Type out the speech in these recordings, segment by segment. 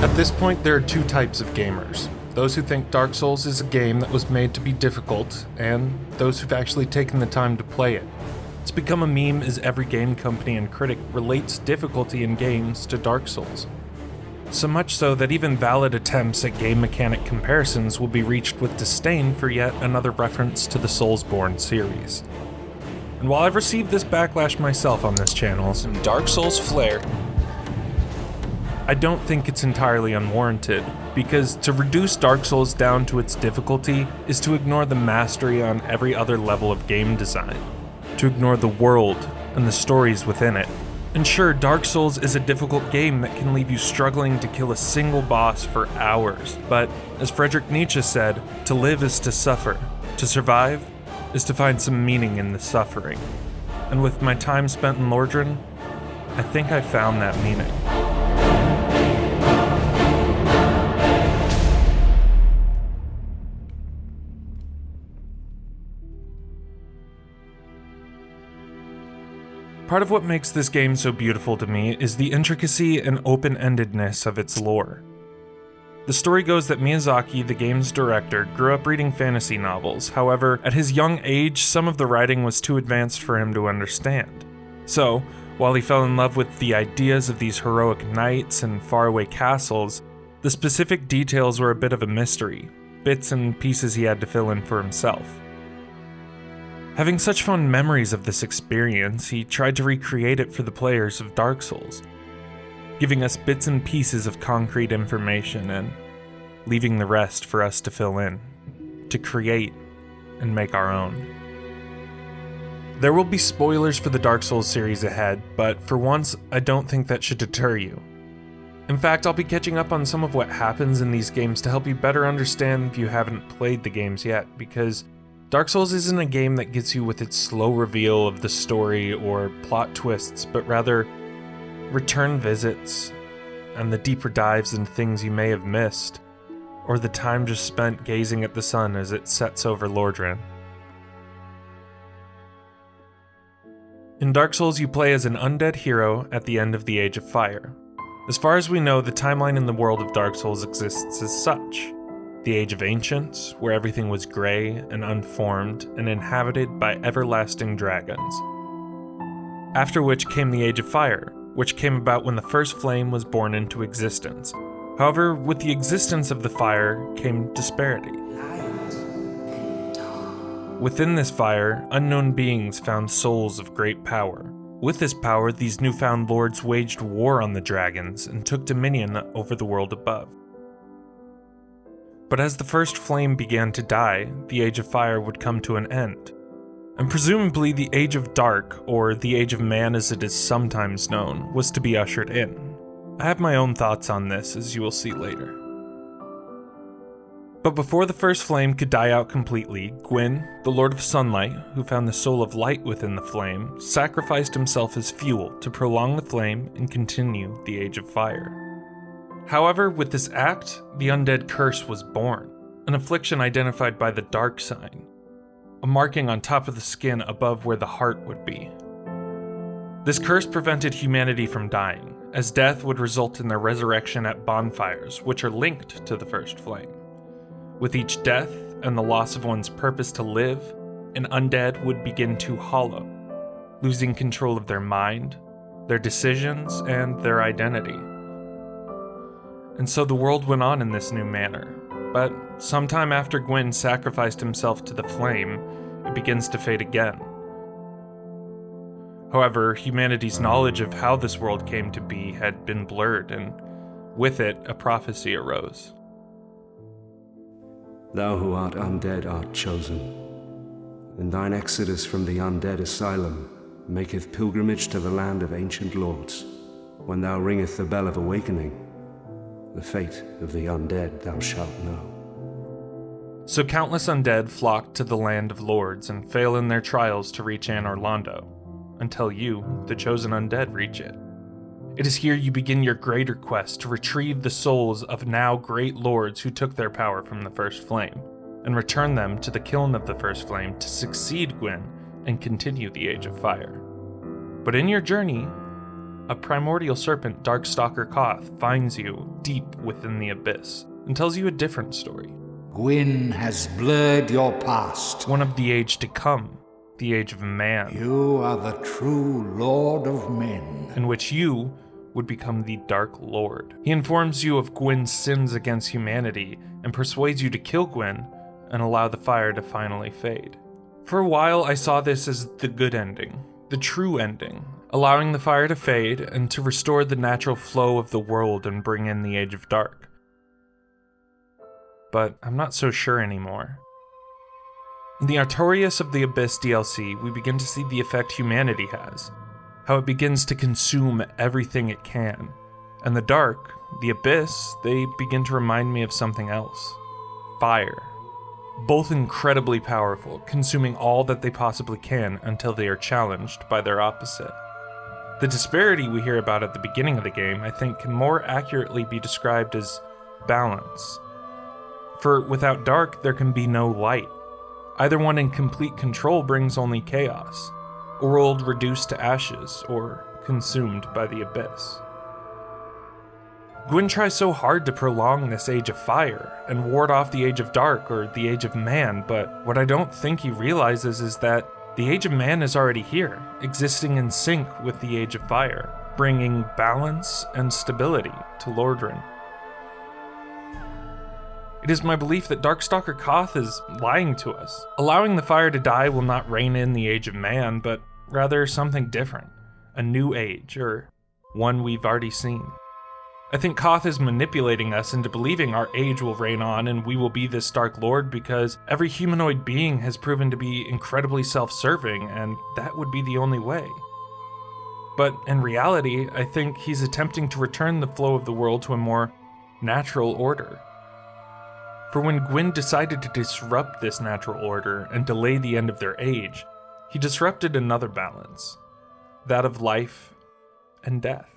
At this point, there are two types of gamers. Those who think Dark Souls is a game that was made to be difficult, and those who've actually taken the time to play it. It's become a meme as every game company and critic relates difficulty in games to Dark Souls. So much so that even valid attempts at game mechanic comparisons will be reached with disdain for yet another reference to the Soulsborne series. And while I've received this backlash myself on this channel, some Dark Souls flair, I don't think it's entirely unwarranted, because to reduce Dark Souls down to its difficulty is to ignore the mastery on every other level of game design, to ignore the world and the stories within it. And sure, Dark Souls is a difficult game that can leave you struggling to kill a single boss for hours, but as Friedrich Nietzsche said, to live is to suffer, to survive is to find some meaning in the suffering. And with my time spent in Lordran, I think I found that meaning. Part of what makes this game so beautiful to me is the intricacy and open-endedness of its lore. The story goes that Miyazaki, the game's director, grew up reading fantasy novels. However, at his young age, some of the writing was too advanced for him to understand. So, while he fell in love with the ideas of these heroic knights and faraway castles, the specific details were a bit of a mystery, bits and pieces he had to fill in for himself. Having such fond memories of this experience, he tried to recreate it for the players of Dark Souls, giving us bits and pieces of concrete information and leaving the rest for us to fill in, to create and make our own. There will be spoilers for the Dark Souls series ahead, but for once, I don't think that should deter you. In fact, I'll be catching up on some of what happens in these games to help you better understand if you haven't played the games yet, because Dark Souls isn't a game that gets you with its slow reveal of the story or plot twists, but rather return visits and the deeper dives into things you may have missed, or the time just spent gazing at the sun as it sets over Lordran. In Dark Souls, you play as an undead hero at the end of the Age of Fire. As far as we know, the timeline in the world of Dark Souls exists as such. The Age of Ancients, where everything was grey and unformed and inhabited by everlasting dragons. After which came the Age of Fire, which came about when the first flame was born into existence. However, with the existence of the fire came disparity. Within this fire, unknown beings found souls of great power. With this power, these newfound lords waged war on the dragons and took dominion over the world above. But as the first flame began to die, the Age of Fire would come to an end. And presumably the Age of Dark, or the Age of Man as it is sometimes known, was to be ushered in. I have my own thoughts on this, as you will see later. But before the first flame could die out completely, Gwyn, the Lord of Sunlight, who found the soul of light within the flame, sacrificed himself as fuel to prolong the flame and continue the Age of Fire. However, with this act, the undead curse was born, an affliction identified by the dark sign, a marking on top of the skin above where the heart would be. This curse prevented humanity from dying, as death would result in their resurrection at bonfires, which are linked to the first flame. With each death and the loss of one's purpose to live, an undead would begin to hollow, losing control of their mind, their decisions, and their identity. And so the world went on in this new manner, but sometime after Gwyn sacrificed himself to the flame, it begins to fade again. However, humanity's knowledge of how this world came to be had been blurred, and with it, a prophecy arose. Thou who art undead art chosen, and thine exodus from the undead asylum maketh pilgrimage to the land of ancient lords. When thou ringeth the bell of awakening, the fate of the undead thou shalt know. So countless undead flock to the land of lords and fail in their trials to reach Anne Orlando, until you, the chosen undead, reach it. It is here you begin your greater quest to retrieve the souls of now great lords who took their power from the first flame, and return them to the kiln of the first flame to succeed Gwyn and continue the Age of Fire. But in your journey, a primordial serpent, Darkstalker Koth, finds you deep within the abyss and tells you a different story. Gwyn has blurred your past. One of the age to come, the age of man. You are the true Lord of Men. In which you would become the Dark Lord. He informs you of Gwyn's sins against humanity and persuades you to kill Gwyn and allow the fire to finally fade. For a while, I saw this as the good ending, the true ending, allowing the fire to fade and to restore the natural flow of the world and bring in the Age of Dark. But I'm not so sure anymore. In the Artorias of the Abyss DLC, we begin to see the effect humanity has, how it begins to consume everything it can. And the Dark, the Abyss, they begin to remind me of something else. Fire. Both incredibly powerful, consuming all that they possibly can until they are challenged by their opposite. The disparity we hear about at the beginning of the game, I think, can more accurately be described as balance. For without dark, there can be no light. Either one in complete control brings only chaos, a world reduced to ashes or consumed by the abyss. Gwyn tries so hard to prolong this Age of Fire and ward off the Age of Dark or the Age of Man, but what I don't think he realizes is that the Age of Man is already here, existing in sync with the Age of Fire, bringing balance and stability to Lordran. It is my belief that Darkstalker Koth is lying to us. Allowing the fire to die will not rein in the Age of Man, but rather something different. A new age, or one we've already seen. I think Koth is manipulating us into believing our age will reign on and we will be this Dark Lord because every humanoid being has proven to be incredibly self-serving, and that would be the only way. But in reality, I think he's attempting to return the flow of the world to a more natural order. For when Gwyn decided to disrupt this natural order and delay the end of their age, he disrupted another balance, that of life and death.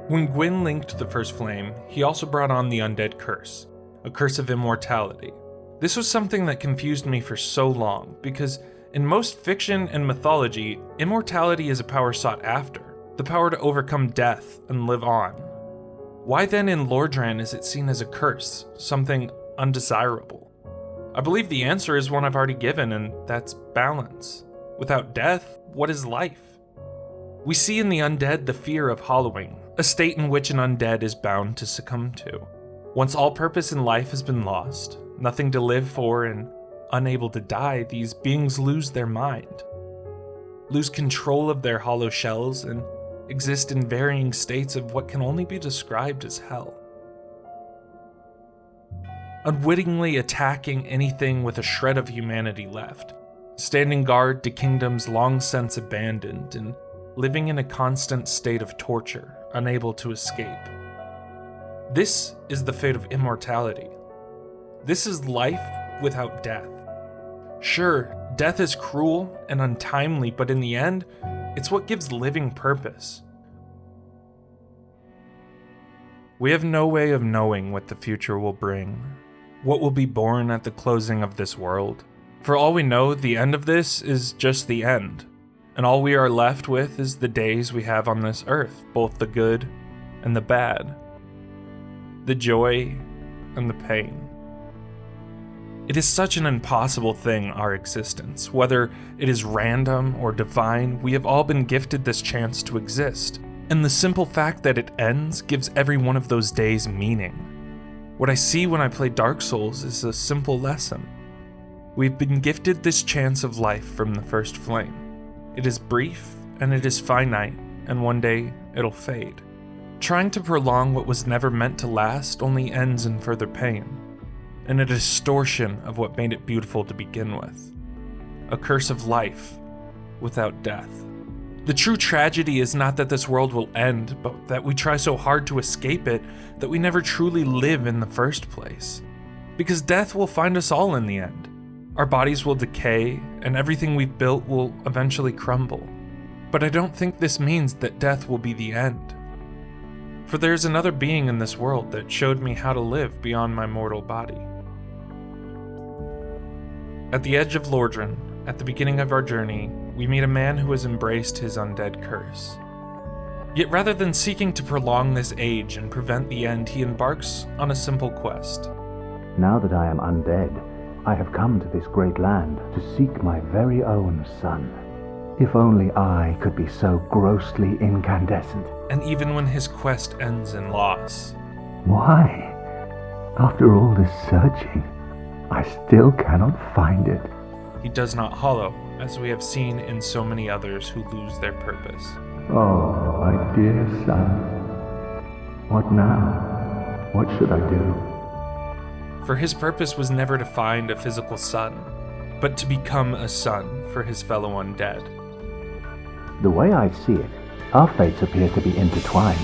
When Gwyn linked the First Flame, he also brought on the undead curse, a curse of immortality. This was something that confused me for so long, because in most fiction and mythology, immortality is a power sought after, the power to overcome death and live on. Why then in Lordran is it seen as a curse, something undesirable? I believe the answer is one I've already given, and that's balance. Without death, what is life? We see in the undead the fear of hollowing, a state in which an undead is bound to succumb to. Once all purpose in life has been lost, nothing to live for, and unable to die, these beings lose their mind, lose control of their hollow shells, and exist in varying states of what can only be described as hell. Unwittingly attacking anything with a shred of humanity left, standing guard to kingdoms long since abandoned, and living in a constant state of torture, unable to escape. This is the fate of immortality. This is life without death. Sure, death is cruel and untimely, but in the end, it's what gives living purpose. We have no way of knowing what the future will bring, what will be born at the closing of this world. For all we know, the end of this is just the end, and all we are left with is the days we have on this earth, both the good and the bad, the joy and the pain. It is such an impossible thing, our existence. Whether it is random or divine, we have all been gifted this chance to exist. And the simple fact that it ends gives every one of those days meaning. What I see when I play Dark Souls is a simple lesson. We've been gifted this chance of life from the First Flame. It is brief, and it is finite, and one day it'll fade. Trying to prolong what was never meant to last only ends in further pain, and a distortion of what made it beautiful to begin with. A curse of life without death. The true tragedy is not that this world will end, but that we try so hard to escape it that we never truly live in the first place. Because death will find us all in the end. Our bodies will decay, and everything we've built will eventually crumble. But I don't think this means that death will be the end. For there's another being in this world that showed me how to live beyond my mortal body. At the edge of Lordran, at the beginning of our journey, we meet a man who has embraced his undead curse. Yet rather than seeking to prolong this age and prevent the end, he embarks on a simple quest. Now that I am undead, I have come to this great land to seek my very own son. If only I could be so grossly incandescent. And even when his quest ends in loss. Why? After all this searching, I still cannot find it. He does not hollow, as we have seen in so many others who lose their purpose. Oh, my dear son. What now? What should I do? For his purpose was never to find a physical son, but to become a son for his fellow undead. The way I see it, our fates appear to be intertwined.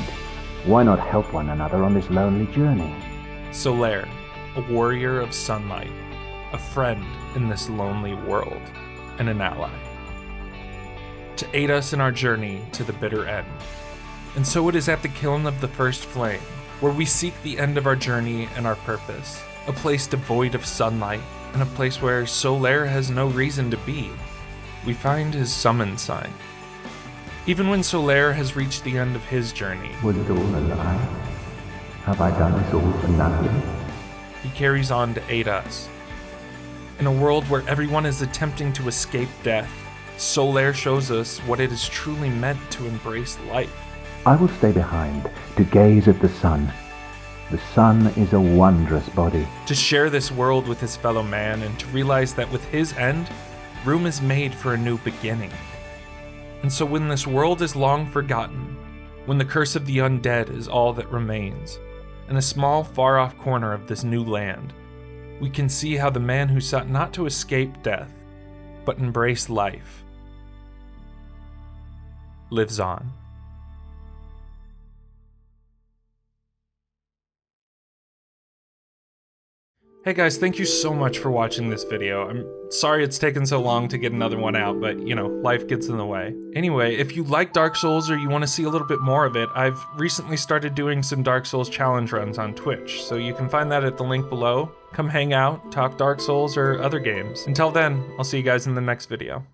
Why not help one another on this lonely journey? Solaire, a warrior of sunlight, a friend in this lonely world, and an ally. To aid us in our journey to the bitter end. And so it is at the kiln of the first flame, where we seek the end of our journey and our purpose, a place devoid of sunlight, and a place where Solaire has no reason to be. We find his summon sign. Even when Solaire has reached the end of his journey, Was it all a lie? Have I done this all for nothing? he carries on to aid us. In a world where everyone is attempting to escape death, Solaire shows us what it is truly meant to embrace life. I will stay behind to gaze at the sun. The sun is a wondrous body. To share this world with his fellow man and to realize that with his end, room is made for a new beginning. And so when this world is long forgotten, when the curse of the undead is all that remains, in a small, far-off corner of this new land, we can see how the man who sought not to escape death, but embrace life, lives on. Hey guys, thank you so much for watching this video. I'm sorry it's taken so long to get another one out, but you know, life gets in the way. Anyway, if you like Dark Souls or you want to see a little bit more of it, I've recently started doing some Dark Souls challenge runs on Twitch, so you can find that at the link below. Come hang out, talk Dark Souls or other games. Until then, I'll see you guys in the next video.